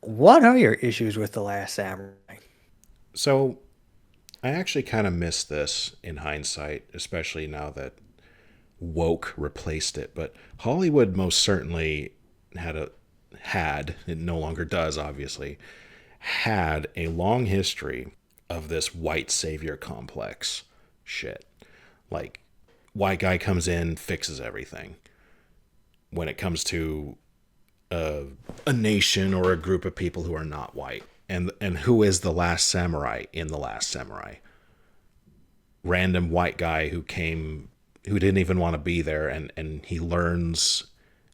what are your issues with The Last Samurai? So I actually kind of miss this in hindsight, especially now that woke replaced it. But Hollywood most certainly had a had it no longer does obviously had a long history of this white savior complex shit. Like, white guy comes in, fixes everything. When it comes to a nation or a group of people who are not white. And who is the last samurai in The Last Samurai? Random white guy who didn't even want to be there, and he learns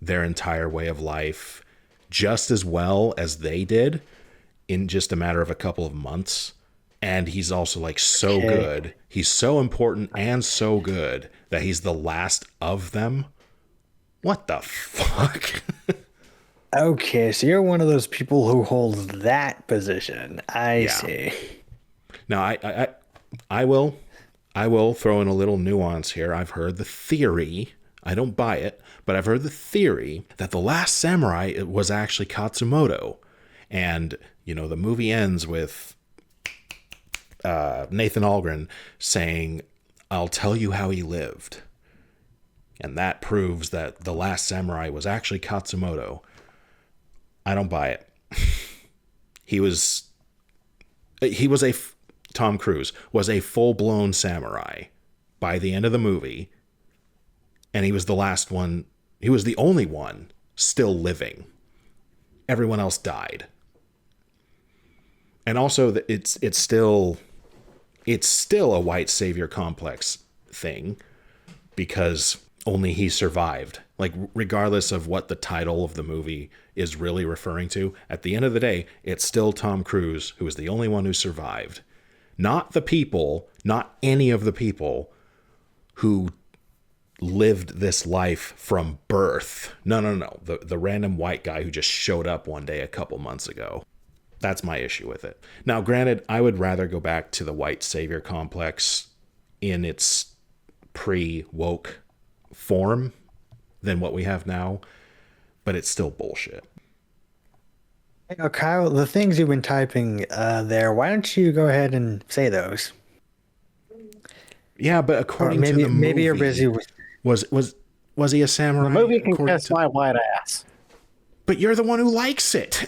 their entire way of life just as well as they did in just a matter of a couple of months. And he's also like so Okay. good. He's so important and so good that he's the last of them. What the fuck? Okay, so you're one of those people who holds that position. I Yeah. see. Now I will I will throw in a little nuance here. I've heard the theory. I don't buy it, but I've heard the theory that the last samurai was actually Katsumoto. And, the movie ends with Nathan Algren saying, "I'll tell you how he lived." And that proves that the last samurai was actually Katsumoto. I don't buy it. He was he was a Tom Cruise was a full-blown samurai by the end of the movie, and he was the last one. He was the only one still living. Everyone else died. And also it's still a white savior complex thing because only he survived. Like, regardless of what the title of the movie is really referring to, at the end of the day, it's still Tom Cruise who is the only one who survived. Not the people, not any of the people who lived this life from birth. No, no, no. The random white guy who just showed up one day a couple months ago. That's my issue with it. Now, granted, I would rather go back to the white savior complex in its pre-woke form than what we have now, but it's still bullshit. Kyle, the things you've been typing there, why don't you go ahead and say those? Yeah, but Or according to the maybe you're busy movie, with. was was was he a The samurai movie can according kiss to? my white ass. But you're the one who likes it.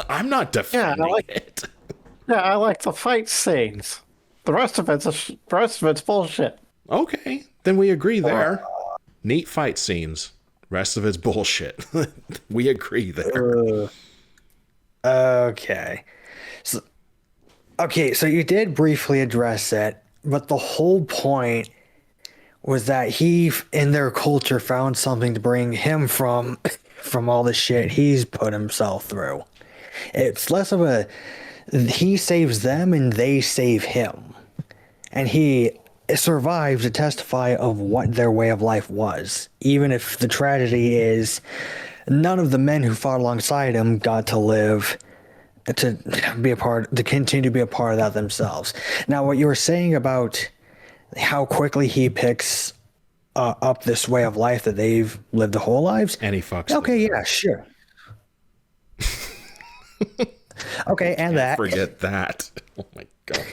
I'm not Yeah, I defending like. it. Yeah, I like the fight scenes. The rest of it's bullshit. Okay, then we agree there. Neat fight scenes. Rest of it's bullshit. We agree there. Uh, okay. So, okay, so you did briefly address it, but the whole point was that he, in their culture, found something to bring him from, from all the shit he's put himself through. It's less of a he saves them and they save him, and he survived to testify of what their way of life was, even if the tragedy is none of the men who fought alongside him got to live to be a part to continue to be a part of that themselves. Now, what you were saying about how quickly he picks up this way of life that they've lived the whole lives. And he fucks them Okay, better. yeah, sure. Okay, and Can't that. forget that. Oh my god.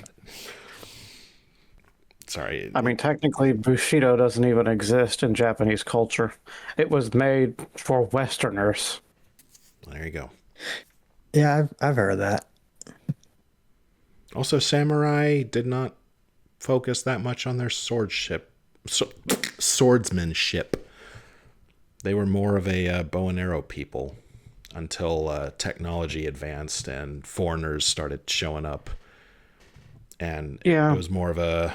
Sorry. I mean, technically, Bushido doesn't even exist in Japanese culture. It was made for Westerners. There you go. Yeah, I've heard that. Also, samurai did not focus that much on their swordsmanship. They were more of a bow and arrow people until technology advanced and foreigners started showing up, and it Yeah, was more of a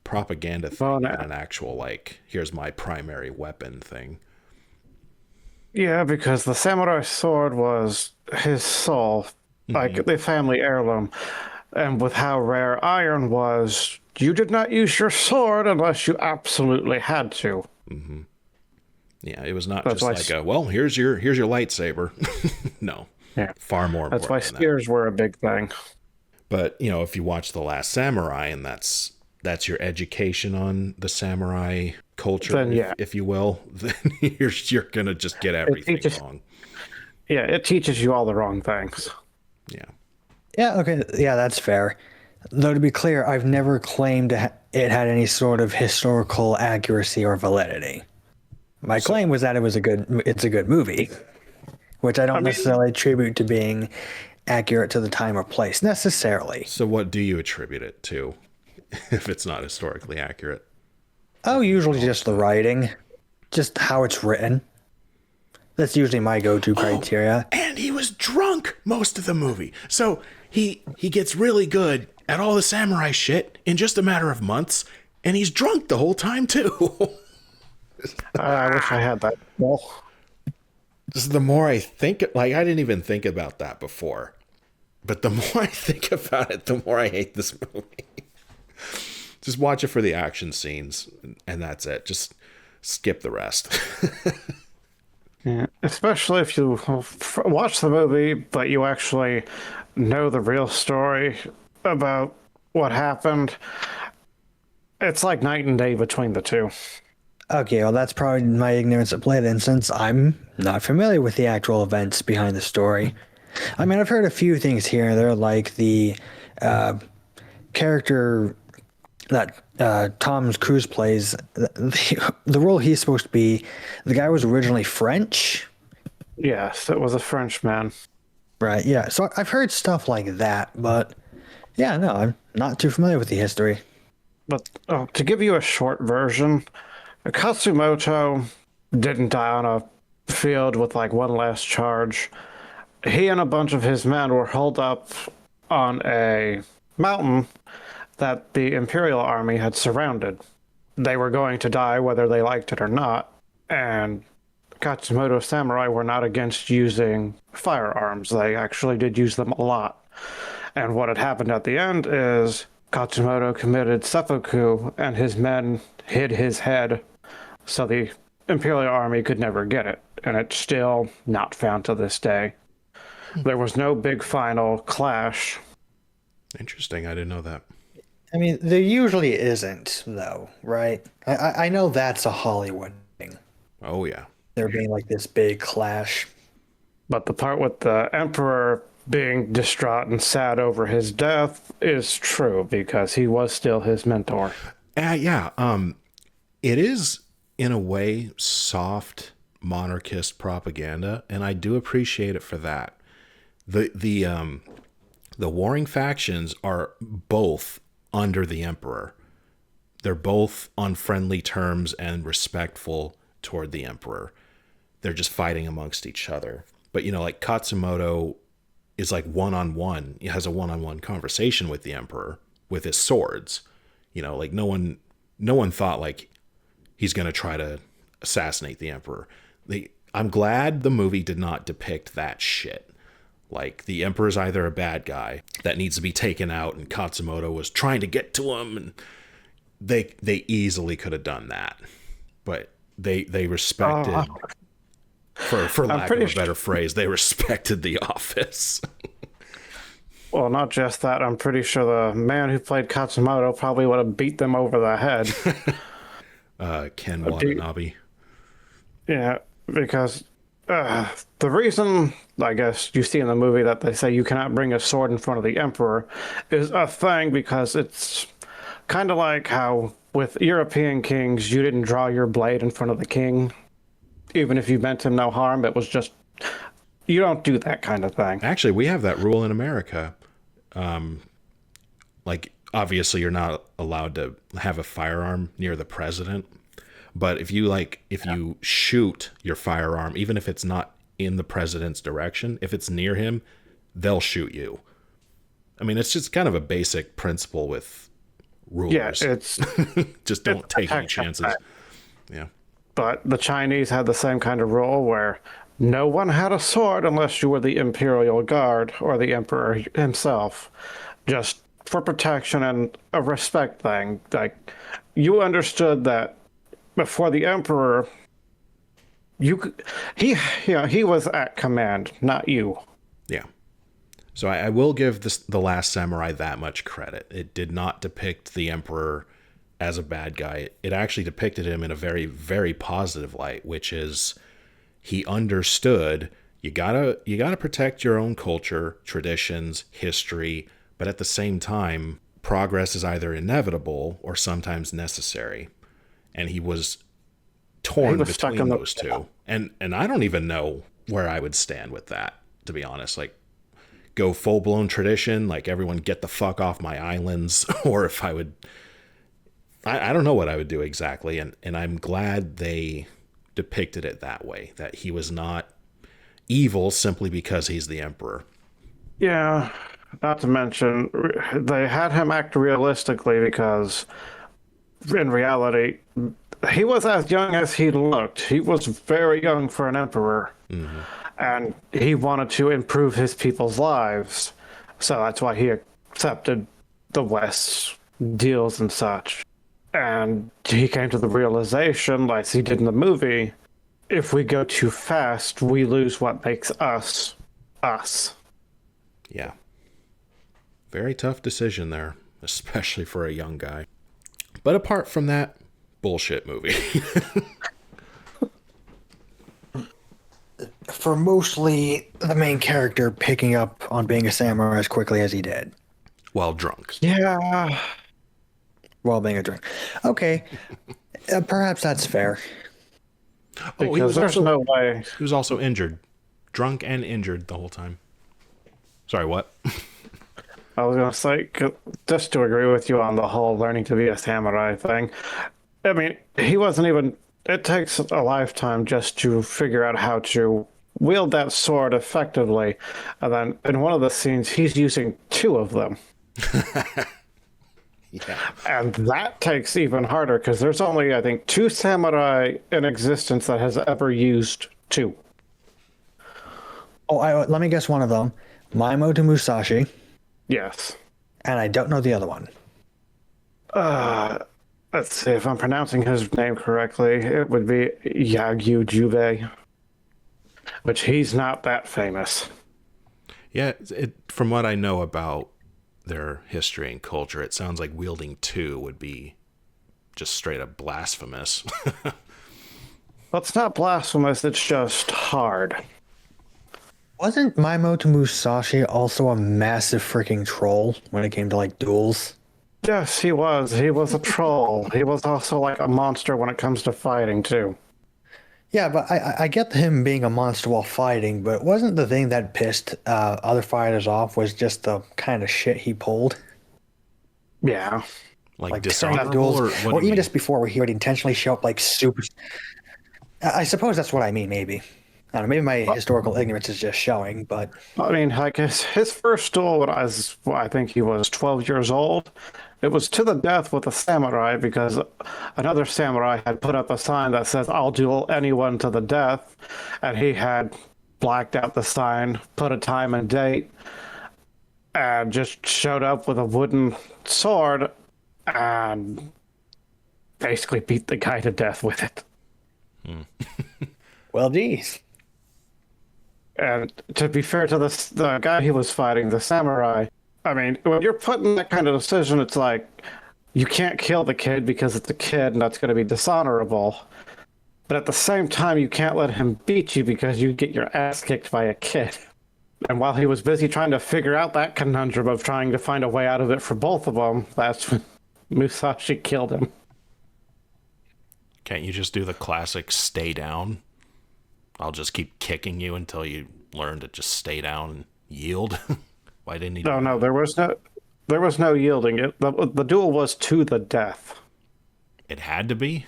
propaganda thing well, than an actual, like, here's my primary weapon thing. yeah, because the samurai sword was his soul, like the family heirloom. And with how rare iron was, you did not use your sword unless you absolutely had to. Yeah, it was not That's just why, like a, well, here's your lightsaber. No, yeah, far more that's why important than that. spears were a big thing. But if you watch The Last Samurai, and that's your education on the samurai culture, Then if, yeah, if you will, then you're gonna just get it everything teaches wrong. Yeah, it teaches you all the wrong things. Yeah. Yeah, okay. Yeah, that's fair. Though to be clear, I've never claimed it had any sort of historical accuracy or validity. My claim was that it's a good movie, which I I don't mean, necessarily attribute to being accurate to the time or place necessarily. So what do you attribute it to if it's not historically accurate? Oh, usually just the writing, just how it's written. That's usually my go-to criteria. And he was drunk most of the movie. So he gets really good at all the samurai shit in just a matter of months, and he's drunk the whole time too. I wish I had that. Well, Just the more I think, like, I didn't even think about that before. But the more I think about it, the more I hate this movie. Just watch it for the action scenes, and that's it. Just skip the rest. yeah, especially if you watch the movie, but you actually know the real story about what happened. It's like night and day between the two. Okay, well, that's probably my ignorance at play then, since I'm not familiar with the actual events behind the story. I mean, I've heard a few things here and there, like the character that Tom Cruise plays, the role he's supposed to be, the guy was originally French. Yes, it was a Frenchman. Right, yeah. So I've heard stuff like that, but yeah, no, I'm not too familiar with the history. But to give you a short version, Katsumoto didn't die on a field with like one last charge. He and a bunch of his men were holed up on a mountain that the Imperial Army had surrounded. They were going to die whether they liked it or not, and Katsumoto samurai were not against using firearms. They actually did use them a lot. And what had happened at the end is Katsumoto committed seppuku, and his men hid his head so the Imperial Army could never get it. And it's still not found to this day. There was no big final clash. Interesting. I didn't know that. I mean, there usually isn't, though, right? I know that's a Hollywood thing. Oh, yeah. There being like this big clash. But the part with the Emperor being distraught and sad over his death is true because he was still his mentor. Yeah. It is, in a way, soft monarchist propaganda, and I do appreciate it for that. The warring factions are both under the emperor. They're both on friendly terms and respectful toward the emperor. They're just fighting amongst each other. But, you know, like Katsumoto is like one-on-one. He has a one-on-one conversation with the emperor with his swords. You know, like no one thought like he's going to try to assassinate the emperor. I'm glad the movie did not depict that shit. Like, the emperor's either a bad guy that needs to be taken out, and Katsumoto was trying to get to him, and they easily could have done that. But they respected, for lack of a better phrase, they respected the office. Well, not just that. I'm pretty sure the man who played Katsumoto probably would have beat them over the head. Ken Watanabe. Yeah, because the reason, I guess, you see in the movie that they say you cannot bring a sword in front of the Emperor is a thing because it's kind of like how with European kings, you didn't draw your blade in front of the king. Even if you meant him no harm, it was just, you don't do that kind of thing. Actually, we have that rule in America. Like, obviously, you're not allowed to have a firearm near the president. But if you shoot your firearm, even if it's not in the president's direction, if it's near him, they'll shoot you. I mean, it's just kind of a basic principle with rulers. Yeah, it's just don't take any chances. Yeah. But the Chinese had the same kind of rule where no one had a sword unless you were the Imperial Guard or the Emperor himself, just for protection and a respect thing. Like, you understood that before the Emperor, he was at command, not you. Yeah. So I will give The Last Samurai that much credit. It did not depict the Emperor as a bad guy. It actually depicted him in a very, very positive light, which is he understood You gotta protect your own culture, traditions, history, but at the same time, progress is either inevitable or sometimes necessary. And he was torn was stuck between in the those two. And I don't even know where I would stand with that, to be honest. Like, go full blown tradition, like everyone get the fuck off my islands, or if I would, I don't know what I would do exactly. And I'm glad they depicted it that way, that he was not evil simply because he's the emperor. Yeah, not to mention they had him act realistically because in reality he was as young as he looked. He was very young for an emperor. And he wanted to improve his people's lives. So that's why he accepted the West's deals and such. And he came to the realization, like he did in the movie, if we go too fast, we lose what makes us us. Yeah. Very tough decision there, especially for a young guy. But apart from that, bullshit movie. For mostly the main character picking up on being a samurai as quickly as he did While drunk. Yeah. while being a drunk. Okay, perhaps that's fair. Oh, he Because was there's also no way. he was also injured. Drunk and injured the whole time. Sorry, what? I was going to say, just to agree with you on the whole learning to be a samurai thing. I mean, he wasn't even. It takes a lifetime just to figure out how to wield that sword effectively. And then in one of the scenes, he's using two of them. Yeah. And that takes even harder because there's only, I think, two samurai in existence that has ever used two. Oh, let me guess one of them. Maimoto Musashi, Yes. and I don't know the other one. Let's see if I'm pronouncing his name correctly. It would be Yagyu Jubei, which he's not that famous. Yeah, from what I know about their history and culture, it sounds like wielding two would be just straight up blasphemous. Well, it's not blasphemous, it's just hard. Wasn't Maimoto Musashi also a massive freaking troll when it came to like duels? Yes, he was. He was a troll. He was also like a monster when it comes to fighting, too. Yeah, but I get him being a monster while fighting, but wasn't the thing that pissed other fighters off was just the kind of shit he pulled? Yeah. Like during the dishonorable, duels, or what do or you even mean? just before, where he would intentionally show up like super. I suppose that's what I mean. Maybe I don't know. Maybe my historical ignorance is just showing, but I mean, I guess his first duel when I think he was 12 years old. It was to the death with a samurai because another samurai had put up a sign that says, I'll duel anyone to the death. And he had blacked out the sign, put a time and date, and just showed up with a wooden sword and basically beat the guy to death with it. well, geez. And to be fair to the guy he was fighting, the samurai, I mean, when you're put in that kind of decision, it's like you can't kill the kid because it's a kid and that's going to be dishonorable. But at the same time, you can't let him beat you because you get your ass kicked by a kid. And while he was busy trying to figure out that conundrum of trying to find a way out of it for both of them, that's when Musashi killed him. Can't you just do the classic stay down? I'll just keep kicking you until you learn to just stay down and yield. Why didn't he? No, there was no yielding. The duel was to the death. It had to be?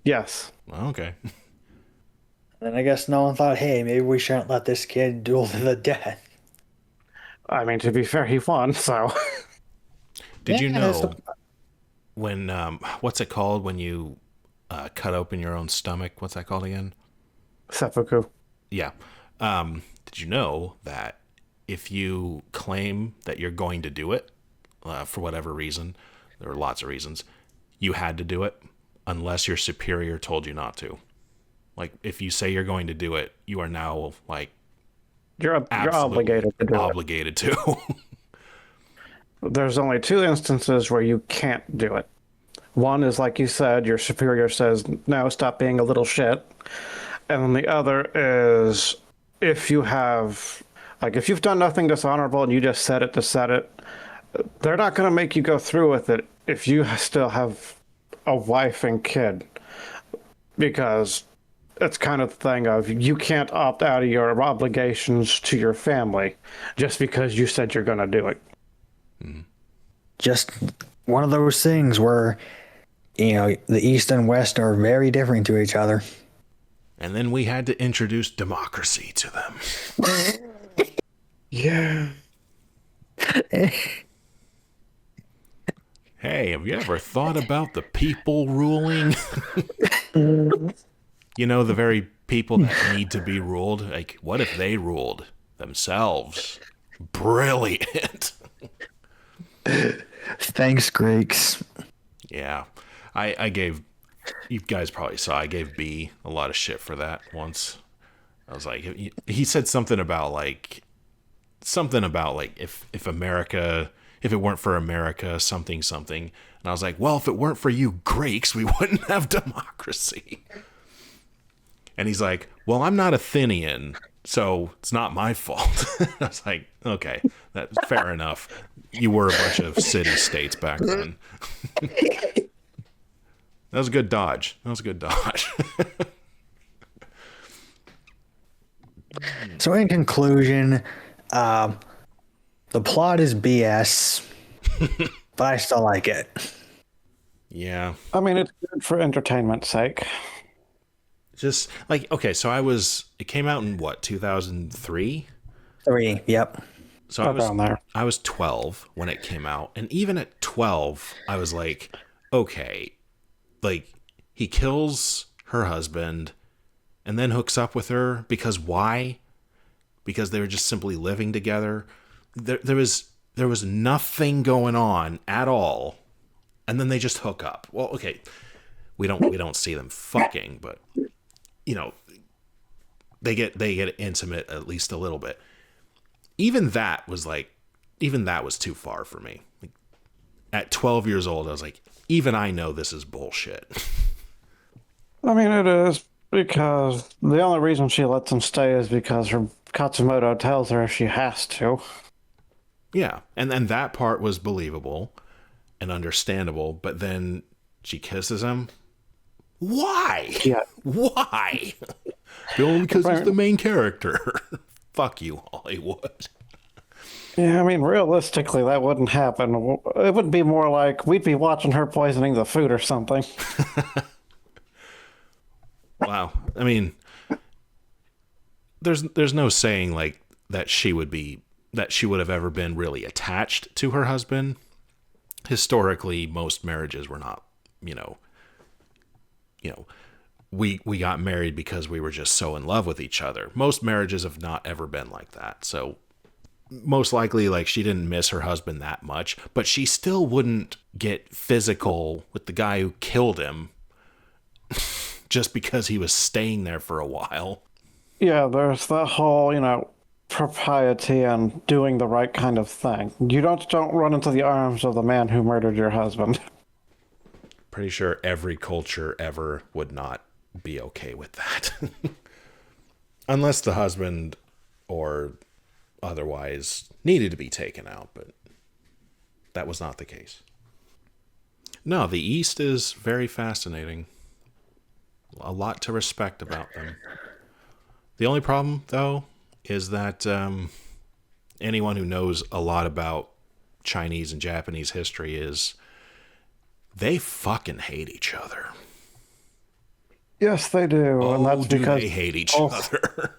Yes. Well, okay. And I guess no one thought, hey, maybe we shouldn't let this kid duel to the death. I mean, to be fair, he won, so. Did you Yeah, that's know when, what's it called when you cut open your own stomach? What's that called again? Seppuku. Yeah. Did you know that if you claim that you're going to do it, for whatever reason, there are lots of reasons, you had to do it unless your superior told you not to. Like, if you say you're going to do it, you are now, like, You're absolutely obligated to do it. obligated to. There's only two instances where you can't do it. One is, like you said, your superior says, no, stop being a little shit. And then the other is if you have, like, if you've done nothing dishonorable and you just said it to set it, they're not going to make you go through with it if you still have a wife and kid, because it's kind of the thing of you can't opt out of your obligations to your family just because you said you're going to do it. Just one of those things where, the East and West are very different to each other. And then we had to introduce democracy to them. Yeah. Hey, have you ever thought about the people ruling? The very people that need to be ruled. Like, what if they ruled themselves? Brilliant. Thanks, Greeks. Yeah. I gave, you guys probably saw, I gave B a lot of shit for that once. I was like, he said something about if America, if it weren't for America, something. And I was like, well, if it weren't for you Greeks, we wouldn't have democracy. And he's like, well, I'm not Athenian, so it's not my fault. I was like, okay, that's fair enough. You were a bunch of city-states back then. That was a good dodge. So in conclusion, the plot is BS, but I still like it. Yeah. I mean, it's good for entertainment's sake. Just like, okay, so it came out in what, 2003? 3, yep. So Around there. I was 12 when it came out. And even at 12, I was like, okay, like, he kills her husband and then hooks up with her because why? Because they were just simply living together. There was nothing going on at all, and then they just hook up. Well, okay, we don't see them fucking, but they get intimate at least a little bit. Even that was too far for me. Like, at 12 years old, I was like, even I know this is bullshit. I mean, it is, because the only reason she lets him stay is because her Katsumoto tells her she has to. Yeah, and that part was believable and understandable, but then she kisses him. Why? Yeah. Why? Only because he's the main character. Fuck you, Hollywood. Yeah, I mean, realistically, that wouldn't happen. It would be more like we'd be watching her poisoning the food or something. Wow. I mean, there's no saying like that she would have ever been really attached to her husband. Historically, most marriages were not, we got married because we were just so in love with each other. Most marriages have not ever been like that. So most likely, like, she didn't miss her husband that much, but she still wouldn't get physical with the guy who killed him just because he was staying there for a while. Yeah, there's that whole, propriety and doing the right kind of thing. You don't run into the arms of the man who murdered your husband. Pretty sure every culture ever would not be okay with that. Unless the husband or otherwise needed to be taken out, but that was not the case. No, the East is very fascinating. A lot to respect about them. The only problem, though, is that anyone who knows a lot about Chinese and Japanese history is they fucking hate each other. Yes, they do. And that's because they hate each other.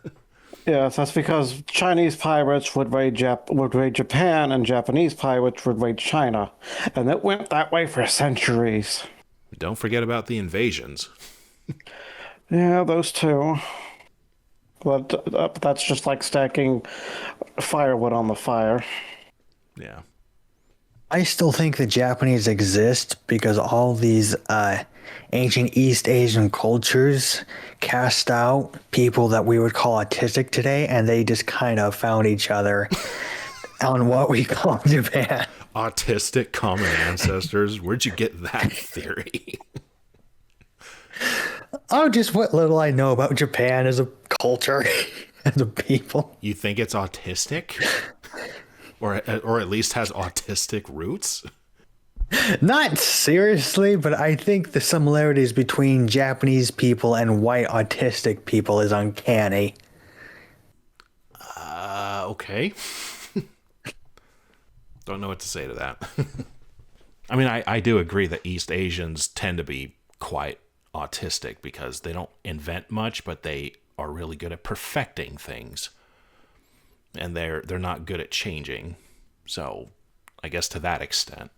Yes, that's because Chinese pirates would raid Japan and Japanese pirates would raid China. And it went that way for centuries. Don't forget about the invasions. Yeah, those two. But that's just like stacking firewood on the fire. Yeah. I still think the Japanese exist because all these ancient East Asian cultures cast out people that we would call autistic today, and they just kind of found each other on what we call Japan. Autistic common ancestors? Where'd you get that theory? Oh, just what little I know about Japan as a culture. the people. You think it's autistic? Or at least has autistic roots? Not seriously, but I think the similarities between Japanese people and white autistic people is uncanny. Okay. Don't know what to say to that. I mean, I do agree that East Asians tend to be quite autistic because they don't invent much, but they are really good at perfecting things. And they're not good at changing. So, I guess to that extent.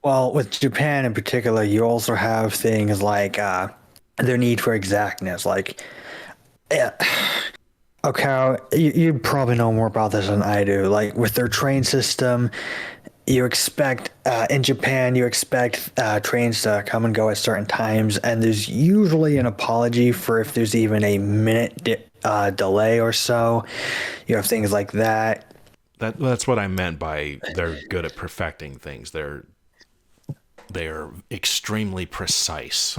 Well, with Japan in particular, you also have things like their need for exactness. Like, yeah, okay, you probably know more about this than I do. Like with their train system, you expect in Japan, you expect trains to come and go at certain times, and there's usually an apology for if there's even a minute delay or so. You have things like that. That's what I meant by they're good at perfecting things. They're extremely precise.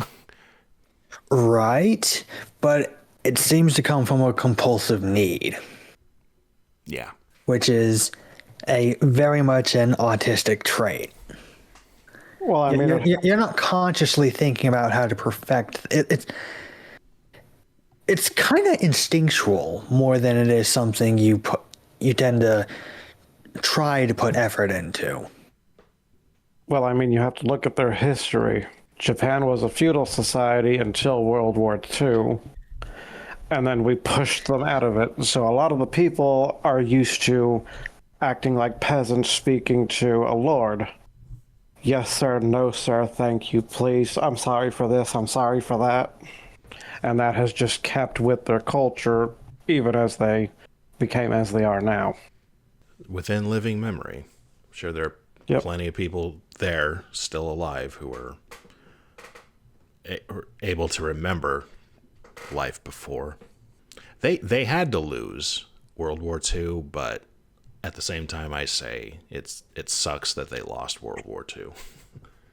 Right, but it seems to come from a compulsive need, Yeah. which is a very much an autistic trait. Well, I mean, You're not consciously thinking about how to perfect it. It's kind of instinctual more than it is something you tend to try to put effort into. well, I mean, you have to look at their history. Japan was a feudal society until World War II, and then we pushed them out of it. So a lot of the people are used to acting like peasants speaking to a lord. Yes, sir. No, sir. Thank you. Please. I'm sorry for this. I'm sorry for that. And that has just kept with their culture, even as they became as they are now. Within living memory. I'm sure there are Yep. plenty of people there still alive who are able to remember life before. They had to lose World War II, but at the same time I say it sucks that they lost World War II.